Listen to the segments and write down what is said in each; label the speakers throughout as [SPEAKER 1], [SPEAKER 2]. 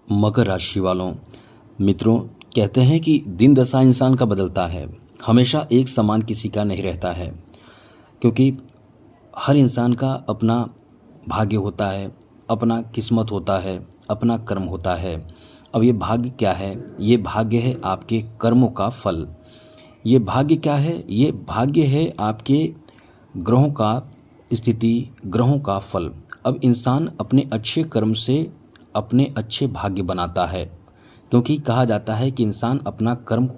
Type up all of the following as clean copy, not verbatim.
[SPEAKER 1] मकर राशि वालों, मित्रों, कहते हैं कि दिन दशा इंसान का बदलता है। हमेशा एक समान किसी का नहीं रहता है, क्योंकि हर इंसान का अपना भाग्य होता है, अपना किस्मत होता है, अपना कर्म होता है। अब ये भाग्य क्या है? ये भाग्य है आपके कर्मों का फल। ये भाग्य क्या है? ये भाग्य है आपके ग्रहों का स्थिति, ग्रहों का फल। अब इंसान अपने अच्छे कर्म से अपने अच्छे भाग्य बनाता है, क्योंकि कहा जाता है कि इंसान अपना कर्म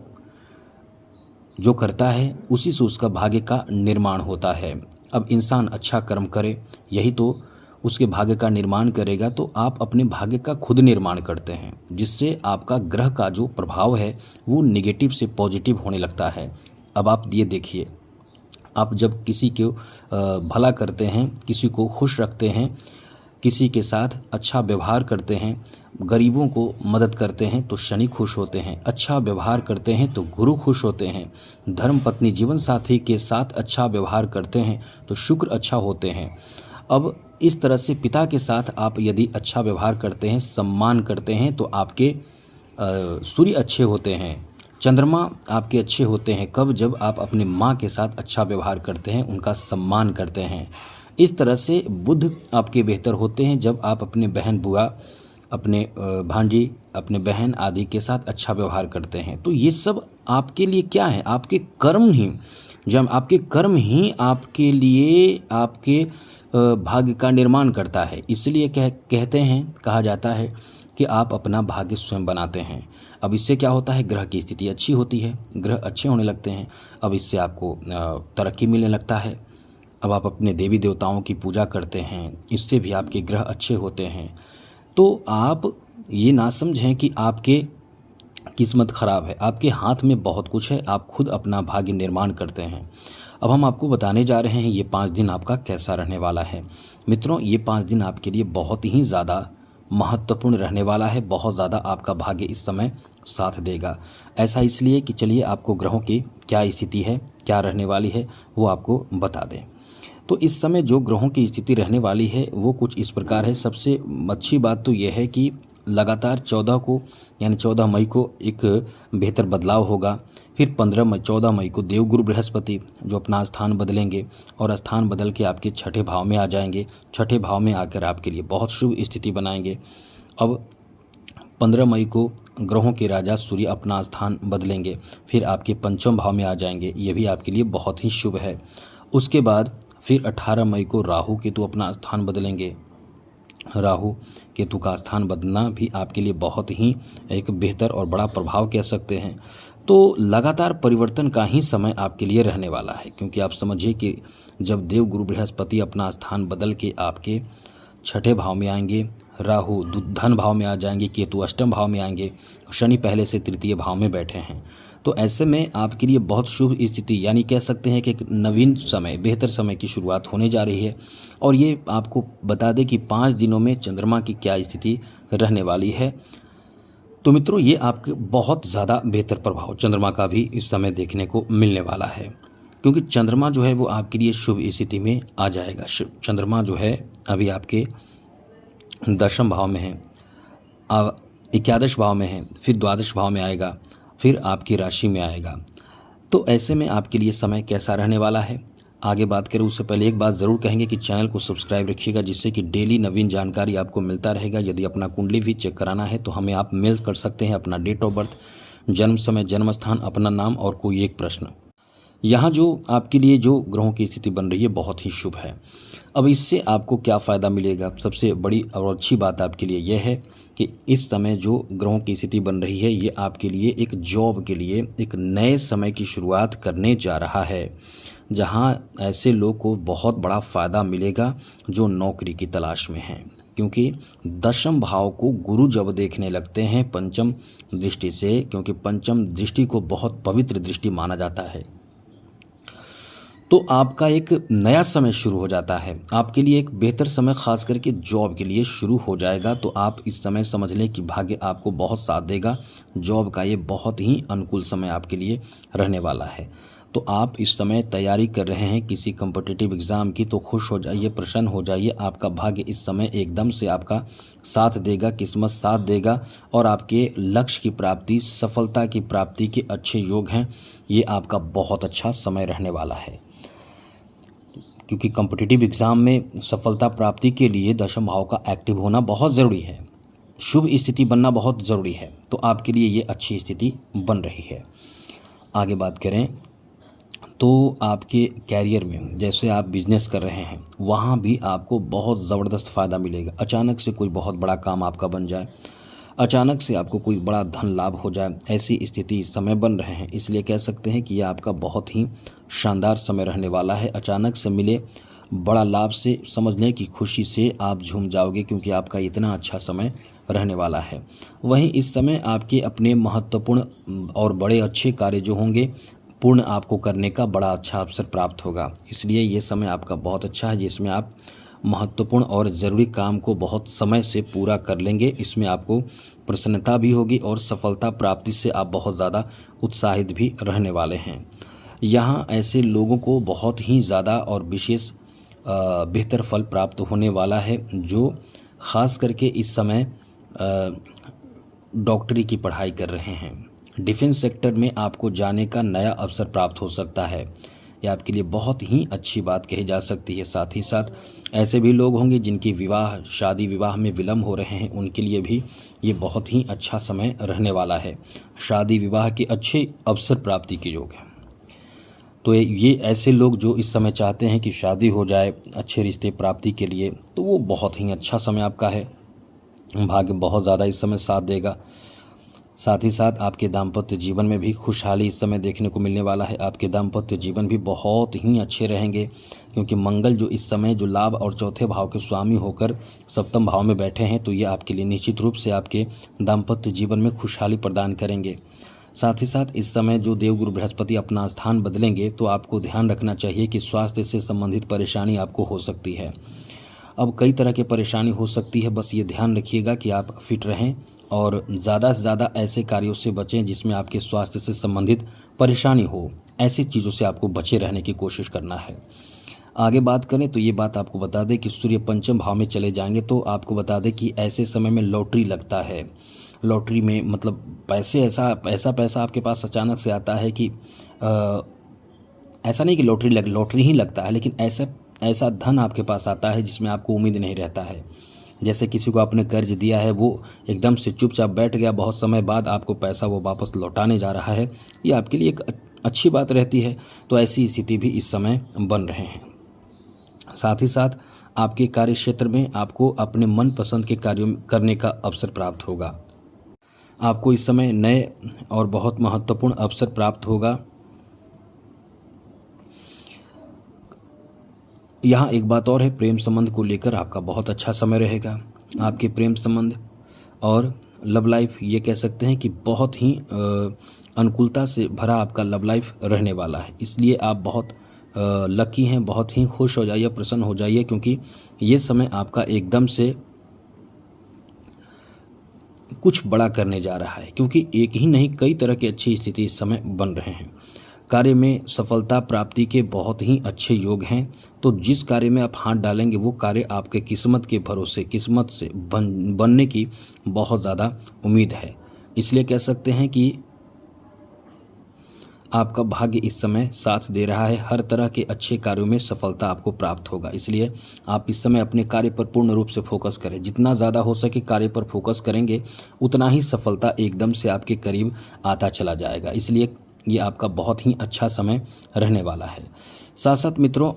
[SPEAKER 1] जो करता है उसी से उसका भाग्य का निर्माण होता है। अब इंसान अच्छा कर्म करे, यही तो उसके भाग्य का निर्माण करेगा। तो आप अपने भाग्य का खुद निर्माण करते हैं, जिससे आपका ग्रह का जो प्रभाव है वो निगेटिव से पॉजिटिव होने लगता है। अब आप ये देखिए, आप जब किसी को भला करते हैं, किसी को खुश रखते हैं, किसी के साथ अच्छा व्यवहार करते हैं, गरीबों को मदद करते हैं तो शनि खुश होते हैं, अच्छा व्यवहार करते हैं तो गुरु खुश होते हैं, धर्म पत्नी जीवन साथी के साथ अच्छा व्यवहार करते हैं तो शुक्र अच्छा होते हैं। अब इस तरह से पिता के साथ आप यदि अच्छा व्यवहार करते हैं, सम्मान करते हैं, तो आपके सूर्य अच्छे होते हैं, चंद्रमा आपके अच्छे होते हैं। कब? जब आप अपनी माँ के साथ अच्छा व्यवहार करते हैं, उनका सम्मान करते हैं। इस तरह से बुध आपके बेहतर होते हैं जब आप अपने बहन, बुआ, अपने भांजी, अपने बहन आदि के साथ अच्छा व्यवहार करते हैं। तो ये सब आपके लिए क्या है? आपके कर्म ही, जब आपके कर्म ही आपके लिए आपके भाग्य का निर्माण करता है। इसलिए कहते हैं, कहा जाता है कि आप अपना भाग्य स्वयं बनाते हैं। अब इससे क्या होता है? ग्रह की स्थिति अच्छी होती है, ग्रह अच्छे होने लगते हैं। अब इससे आपको तरक्की मिलने लगता है। अब आप अपने देवी देवताओं की पूजा करते हैं, इससे भी आपके ग्रह अच्छे होते हैं। तो आप ये ना समझें कि आपके किस्मत ख़राब है, आपके हाथ में बहुत कुछ है, आप खुद अपना भाग्य निर्माण करते हैं। अब हम आपको बताने जा रहे हैं ये 5 दिन आपका कैसा रहने वाला है। मित्रों, ये 5 दिन आपके लिए बहुत ही ज़्यादा महत्वपूर्ण रहने वाला है। बहुत ज़्यादा आपका भाग्य इस समय साथ देगा। ऐसा इसलिए कि चलिए आपको ग्रहों की क्या स्थिति है, क्या रहने वाली है, वो आपको बता दें। तो इस समय जो ग्रहों की स्थिति रहने वाली है वो कुछ इस प्रकार है। सबसे अच्छी बात तो यह है कि लगातार 14 को, यानी 14 मई को एक बेहतर बदलाव होगा। फिर 14 मई को देवगुरु बृहस्पति जो अपना स्थान बदलेंगे और स्थान बदल के आपके छठे भाव में आ जाएंगे। छठे भाव में आकर आपके लिए बहुत शुभ स्थिति बनाएंगे। अब 15 मई को ग्रहों के राजा सूर्य अपना स्थान बदलेंगे, फिर आपके पंचम भाव में आ जाएंगे। ये भी आपके लिए बहुत ही शुभ है। उसके बाद फिर 18 मई को राहु केतु अपना स्थान बदलेंगे। राहु केतु का स्थान बदलना भी आपके लिए बहुत ही एक बेहतर और बड़ा प्रभाव कह सकते हैं। तो लगातार परिवर्तन का ही समय आपके लिए रहने वाला है, क्योंकि आप समझिए कि जब देव गुरु बृहस्पति अपना स्थान बदल के आपके छठे भाव में आएंगे, राहु धन भाव में आ जाएंगे, केतु अष्टम भाव में आएंगे, शनि पहले से तृतीय भाव में बैठे हैं। तो ऐसे में आपके लिए बहुत शुभ स्थिति, यानी कह सकते हैं कि एक नवीन समय, बेहतर समय की शुरुआत होने जा रही है। और ये आपको बता दें कि 5 दिनों में चंद्रमा की क्या स्थिति रहने वाली है। तो मित्रों, ये आपके बहुत ज़्यादा बेहतर प्रभाव चंद्रमा का भी इस समय देखने को मिलने वाला है, क्योंकि चंद्रमा जो है वो आपके लिए शुभ स्थिति में आ जाएगा। चंद्रमा जो है अभी आपके 10वें भाव में है, 11 भाव में है, फिर 12 भाव में आएगा, फिर आपकी राशि में आएगा। तो ऐसे में आपके लिए समय कैसा रहने वाला है, आगे बात करें उससे पहले एक बात ज़रूर कहेंगे कि चैनल को सब्सक्राइब रखिएगा, जिससे कि डेली नवीन जानकारी आपको मिलता रहेगा। यदि अपना कुंडली भी चेक कराना है तो हमें आप मेल कर सकते हैं, अपना डेट ऑफ बर्थ, जन्म समय, जन्म स्थान, अपना नाम और कोई एक प्रश्न। यहाँ जो आपके लिए जो ग्रहों की स्थिति बन रही है बहुत ही शुभ है। अब इससे आपको क्या फ़ायदा मिलेगा? सबसे बड़ी और अच्छी बात आपके लिए यह है कि इस समय जो ग्रहों की स्थिति बन रही है ये आपके लिए एक जॉब के लिए एक नए समय की शुरुआत करने जा रहा है, जहाँ ऐसे लोग को बहुत बड़ा फ़ायदा मिलेगा जो नौकरी की तलाश में हैं। क्योंकि 10वें भाव को गुरु जब देखने लगते हैं पंचम दृष्टि से, क्योंकि पंचम दृष्टि को बहुत पवित्र दृष्टि माना जाता है, तो आपका एक नया समय शुरू हो जाता है। आपके लिए एक बेहतर समय खास करके जॉब के लिए शुरू हो जाएगा। तो आप इस समय समझ लें कि भाग्य आपको बहुत साथ देगा। जॉब का ये बहुत ही अनुकूल समय आपके लिए रहने वाला है। तो आप इस समय तैयारी कर रहे हैं किसी कॉम्पिटिटिव एग्ज़ाम की, तो खुश हो जाइए, प्रसन्न हो जाइए। आपका भाग्य इस समय एकदम से आपका साथ देगा, किस्मत साथ देगा और आपके लक्ष्य की प्राप्ति, सफलता की प्राप्ति के अच्छे योग हैं। ये आपका बहुत अच्छा समय रहने वाला है, क्योंकि कॉम्पिटिटिव एग्ज़ाम में सफलता प्राप्ति के लिए दशम भाव का एक्टिव होना बहुत ज़रूरी है, शुभ स्थिति बनना बहुत ज़रूरी है। तो आपके लिए ये अच्छी स्थिति बन रही है। आगे बात करें तो आपके कैरियर में, जैसे आप बिजनेस कर रहे हैं, वहाँ भी आपको बहुत ज़बरदस्त फ़ायदा मिलेगा। अचानक से कोई बहुत बड़ा काम आपका बन जाए, अचानक से आपको कोई बड़ा धन लाभ हो जाए, ऐसी स्थिति इस समय बन रहे हैं। इसलिए कह सकते हैं कि यह आपका बहुत ही शानदार समय रहने वाला है। अचानक से मिले बड़ा लाभ से समझ लें कि खुशी से आप झूम जाओगे, क्योंकि आपका इतना अच्छा समय रहने वाला है। वहीं इस समय आपके अपने महत्वपूर्ण और बड़े अच्छे कार्य जो होंगे, पूर्ण आपको करने का बड़ा अच्छा अवसर प्राप्त होगा। इसलिए ये समय आपका बहुत अच्छा है, जिसमें आप महत्वपूर्ण और ज़रूरी काम को बहुत समय से पूरा कर लेंगे। इसमें आपको प्रसन्नता भी होगी और सफलता प्राप्ति से आप बहुत ज़्यादा उत्साहित भी रहने वाले हैं। यहाँ ऐसे लोगों को बहुत ही ज़्यादा और विशेष बेहतर फल प्राप्त होने वाला है, जो ख़ास करके इस समय डॉक्टरी की पढ़ाई कर रहे हैं। डिफेंस सेक्टर में आपको जाने का नया अवसर प्राप्त हो सकता है। यह आपके लिए बहुत ही अच्छी बात कही जा सकती है। साथ ही साथ ऐसे भी लोग होंगे जिनकी विवाह, शादी विवाह में विलम्ब हो रहे हैं, उनके लिए भी ये बहुत ही अच्छा समय रहने वाला है। शादी विवाह के अच्छे अवसर प्राप्ति के योग हैं। तो ये ऐसे लोग जो इस समय चाहते हैं कि शादी हो जाए अच्छे रिश्ते प्राप्ति के लिए, तो वो बहुत ही अच्छा समय आपका है। भाग्य बहुत ज़्यादा इस समय साथ देगा। साथ ही साथ आपके दाम्पत्य जीवन में भी खुशहाली इस समय देखने को मिलने वाला है। आपके दाम्पत्य जीवन भी बहुत ही अच्छे रहेंगे, क्योंकि मंगल जो इस समय जो लाभ और चौथे भाव के स्वामी होकर सप्तम भाव में बैठे हैं, तो ये आपके लिए निश्चित रूप से आपके दाम्पत्य जीवन में खुशहाली प्रदान करेंगे। साथ ही साथ इस समय जो देवगुरु बृहस्पति अपना स्थान बदलेंगे, तो आपको ध्यान रखना चाहिए कि स्वास्थ्य से संबंधित परेशानी आपको हो सकती है। अब कई तरह की परेशानी हो सकती है, बस ये ध्यान रखिएगा कि आप फिट रहें और ज़्यादा से ज़्यादा ऐसे कार्यों से बचें जिसमें आपके स्वास्थ्य से संबंधित परेशानी हो। ऐसी चीज़ों से आपको बचे रहने की कोशिश करना है। आगे बात करें तो ये बात आपको बता दें कि सूर्य पंचम भाव में चले जाएंगे, तो आपको बता दें कि ऐसे समय में लॉटरी लगता है। लॉटरी में मतलब ऐसा पैसा आपके पास अचानक से आता है कि ऐसा नहीं कि लॉटरी ही लगता है, लेकिन ऐसा धन आपके पास आता है जिसमें आपको उम्मीद नहीं रहता है। जैसे किसी को आपने कर्ज दिया है, वो एकदम से चुपचाप बैठ गया, बहुत समय बाद आपको पैसा वो वापस लौटाने जा रहा है। ये आपके लिए एक अच्छी बात रहती है। तो ऐसी स्थिति भी इस समय बन रहे हैं। साथ ही साथ आपके कार्य क्षेत्र में आपको अपने मनपसंद के कार्यों करने का अवसर प्राप्त होगा। आपको इस समय नए और बहुत महत्वपूर्ण अवसर प्राप्त होगा। यहाँ एक बात और है, प्रेम संबंध को लेकर आपका बहुत अच्छा समय रहेगा। आपके प्रेम संबंध और लव लाइफ, ये कह सकते हैं कि बहुत ही अनुकूलता से भरा आपका लव लाइफ रहने वाला है। इसलिए आप बहुत लकी हैं, बहुत ही खुश हो जाइए, प्रसन्न हो जाइए, क्योंकि ये समय आपका एकदम से कुछ बड़ा करने जा रहा है। क्योंकि एक ही नहीं, कई तरह की अच्छी स्थिति इस समय बन रहे हैं। कार्य में सफलता प्राप्ति के बहुत ही अच्छे योग हैं। तो जिस कार्य में आप हाथ डालेंगे, वो कार्य आपके किस्मत के भरोसे, किस्मत से बनने की बहुत ज़्यादा उम्मीद है। इसलिए कह सकते हैं कि आपका भाग्य इस समय साथ दे रहा है। हर तरह के अच्छे कार्यों में सफलता आपको प्राप्त होगा। इसलिए आप इस समय अपने कार्य पर पूर्ण रूप से फोकस करें। जितना ज़्यादा हो सके कार्य पर फोकस करेंगे, उतना ही सफलता एकदम से आपके करीब आता चला जाएगा। इसलिए ये आपका बहुत ही अच्छा समय रहने वाला है। साथ साथ मित्रों,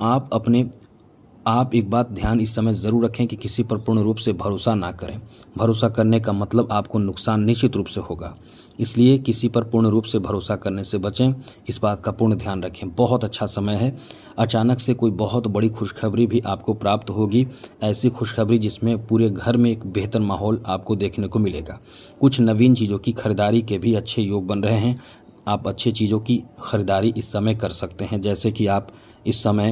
[SPEAKER 1] आप एक बात ध्यान इस समय ज़रूर रखें कि किसी पर पूर्ण रूप से भरोसा ना करें। भरोसा करने का मतलब आपको नुकसान निश्चित रूप से होगा। इसलिए किसी पर पूर्ण रूप से भरोसा करने से बचें, इस बात का पूर्ण ध्यान रखें। बहुत अच्छा समय है। अचानक से कोई बहुत बड़ी खुशखबरी भी आपको प्राप्त होगी। ऐसी खुशखबरी जिसमें पूरे घर में एक बेहतर माहौल आपको देखने को मिलेगा। कुछ नवीन चीज़ों की खरीदारी के भी अच्छे योग बन रहे हैं। आप अच्छी चीज़ों की खरीदारी इस समय कर सकते हैं। जैसे कि आप इस समय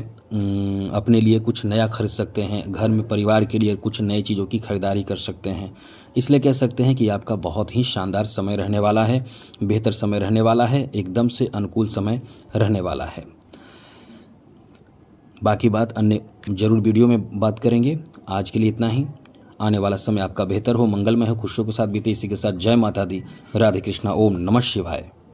[SPEAKER 1] अपने लिए कुछ नया खरीद सकते हैं, घर में परिवार के लिए कुछ नई चीज़ों की खरीदारी कर सकते हैं। इसलिए कह सकते हैं कि आपका बहुत ही शानदार समय रहने वाला है, बेहतर समय रहने वाला है, एकदम से अनुकूल समय रहने वाला है। बाकी बात अन्य ज़रूर वीडियो में बात करेंगे। आज के लिए इतना ही। आने वाला समय आपका बेहतर हो, मंगलमय हो, खुशियों के साथ बीते। इसी के साथ जय माता दी, राधे कृष्णा, ओम नमः शिवाय।